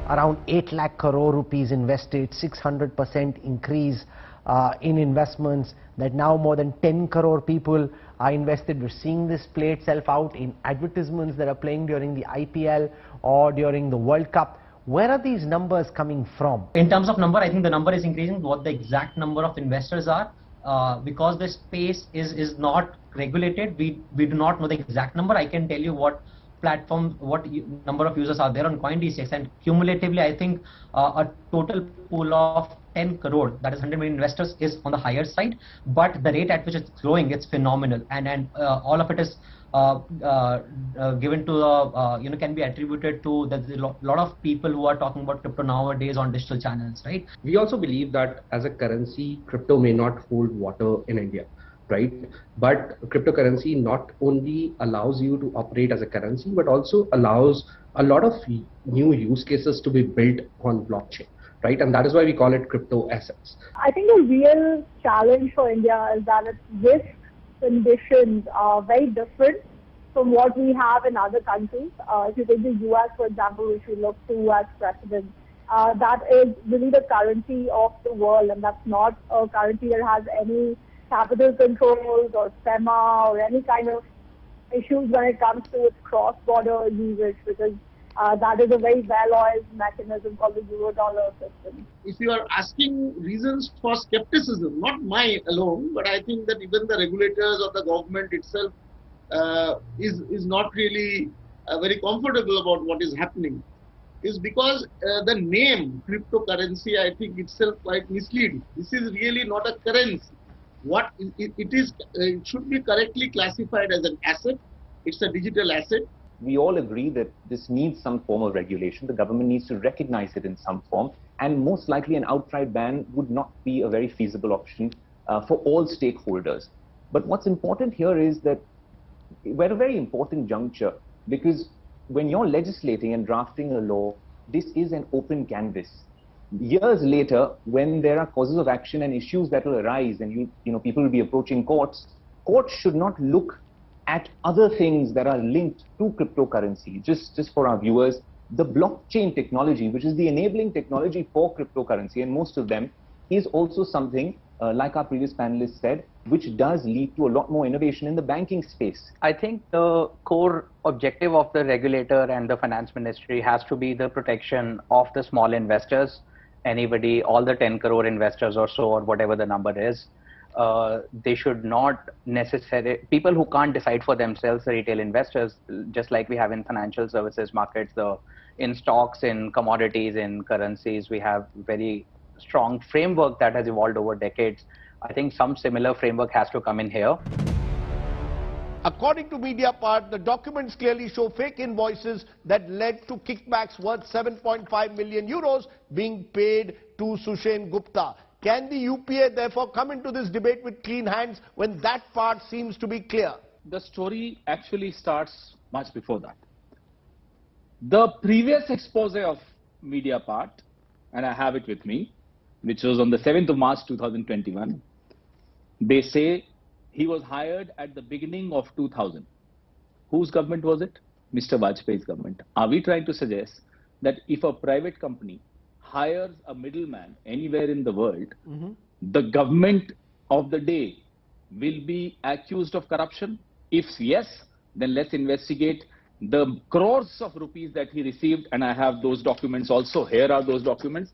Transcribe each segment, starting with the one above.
around 8 lakh crore rupees invested, 600% increase in investments, that now more than 10 crore people are invested. We're seeing this play itself out in advertisements that are playing during the IPL or during the World Cup. Where are these numbers coming from? In terms of number, I think the number is increasing. What the exact number of investors are, because the space is not regulated, we do not know the exact number. I can tell you what platform, what number of users are there on CoinDCX, and cumulatively I think a total pool of 10 crore, that is 100 million investors, is on the higher side, but the rate at which it's growing, it's phenomenal, and all of it is given to can be attributed to the lot of people who are talking about crypto nowadays on digital channels, right? We also believe that as a currency, crypto may not hold water in India, right? But cryptocurrency not only allows you to operate as a currency, but also allows a lot of new use cases to be built on blockchain, right? And that is why we call it crypto assets. I think the real challenge for India is that its risk conditions are very different from what we have in other countries. If you take the US, for example, which we look to as precedent, that is really the currency of the world, and that's not a currency that has any capital controls or SEMA or any kind of issues when it comes to its cross-border usage, because that is a very well-oiled mechanism called the euro-dollar system. If you are asking reasons for skepticism, not mine alone, but I think that even the regulators or the government itself is not really very comfortable about what is happening, is because the name cryptocurrency, I think itself quite misleading. This is really not a currency. What it is, it should be correctly classified as an asset. It's a digital asset. We all agree that this needs some form of regulation. The government needs to recognize it in some form, and most likely an outright ban would not be a very feasible option for all stakeholders. But what's important here is that we're at a very important juncture, because when you're legislating and drafting a law, this is an open canvas. Years later, when there are causes of action and issues that will arise, and people will be approaching courts, courts should not look at other things that are linked to cryptocurrency. Just for our viewers, the blockchain technology, which is the enabling technology for cryptocurrency, and most of them, is also something, like our previous panelist said, which does lead to a lot more innovation in the banking space. I think the core objective of the regulator and the finance ministry has to be the protection of the small investors. Anybody, all the 10 crore investors or so, or whatever the number is, they should not necessarily, people who can't decide for themselves, the retail investors, just like we have in financial services markets, in stocks, in commodities, in currencies, we have very strong framework that has evolved over decades. I think some similar framework has to come in here. According to Mediapart, the documents clearly show fake invoices that led to kickbacks worth 7.5 million euros being paid to Sushen Gupta. Can the UPA therefore come into this debate with clean hands when that part seems to be clear? The story actually starts much before that. The previous expose of Mediapart, and I have it with me, which was on the 7th of March 2021, they say he was hired at the beginning of 2000. Whose government was it? Mr. Vajpayee's government. Are we trying to suggest that if a private company hires a middleman anywhere in the world, the government of the day will be accused of corruption? If yes, then let's investigate the crores of rupees that he received, and I have those documents also. Here are those documents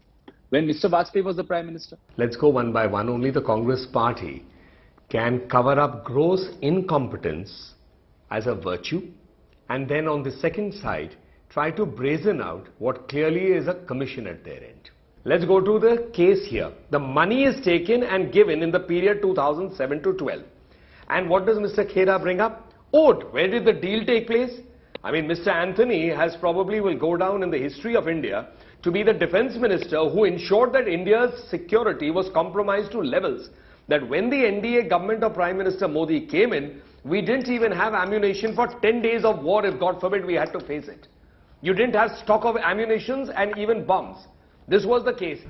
when Mr. Vajpayee was the Prime Minister. Let's go one by one. Only the Congress party can cover up gross incompetence as a virtue, and then on the second side try to brazen out what clearly is a commission at their end. Let's go to the case here. The money is taken and given in the period 2007 to 12. And what does Mr. Khera bring up? Oath. Where did the deal take place? I mean, Mr. Anthony will go down in the history of India to be the defense minister who ensured that India's security was compromised to levels that when the NDA government of Prime Minister Modi came in, we didn't even have ammunition for 10 days of war if God forbid we had to face it. You didn't have stock of ammunitions and even bombs. This was the case.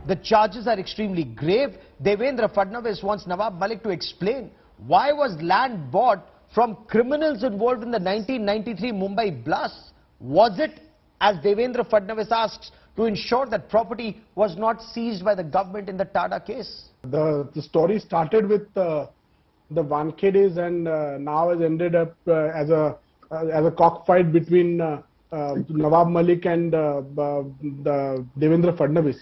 The charges are extremely grave. Devendra Fadnavis wants Nawab Malik to explain why was land bought from criminals involved in the 1993 Mumbai blasts. Was it as Devendra Fadnavis asks to ensure that property was not seized by the government in the Tata case? The story started with the Wankhede and now has ended up as a cockfight between Nawab Malik and the Devendra Fadnavis.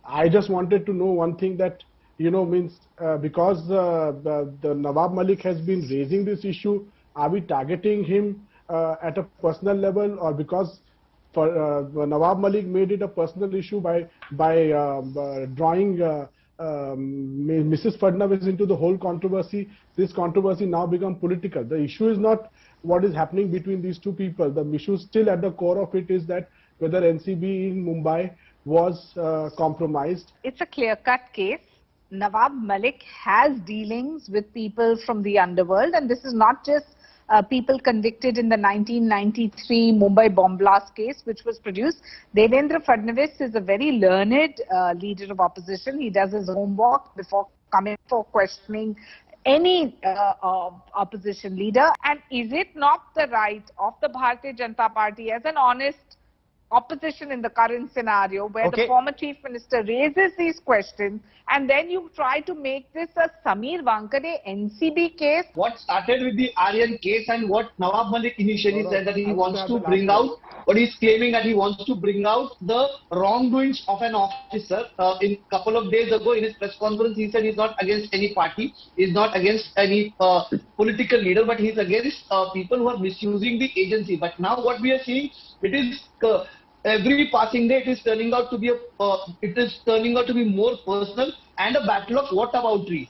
I just wanted to know one thing, that because the Nawab Malik has been raising this issue, are we targeting him at a personal level, or because Nawab Malik made it a personal issue by drawing Mrs. Fadnavis into the whole controversy? This controversy now become political. The issue is not what is happening between these two people. The issue still at the core of it is that whether NCB in Mumbai was compromised. It's a clear-cut case. Nawab Malik has dealings with people from the underworld, and this is not just people convicted in the 1993 Mumbai bomb blast case, which was produced. Devendra Fadnavis is a very learned leader of opposition. He does his homework before coming for questioning any opposition leader. And is it not the right of the Bharatiya Janata Party as an honest opposition in the current scenario, where the former chief minister raises these questions and then you try to make this a Sameer Wankhede NCB case? What started with the Aryan case and what Nawab Malik initially said that he wants to bring out, what he's claiming that he wants to bring out the wrongdoings of an officer. In a couple of days ago in his press conference, he said he's not against any party, he's not against any political leader, but he's against people who are misusing the agency. But now what we are seeing, it is every passing day it is turning out to be more personal and a battle of whataboutery.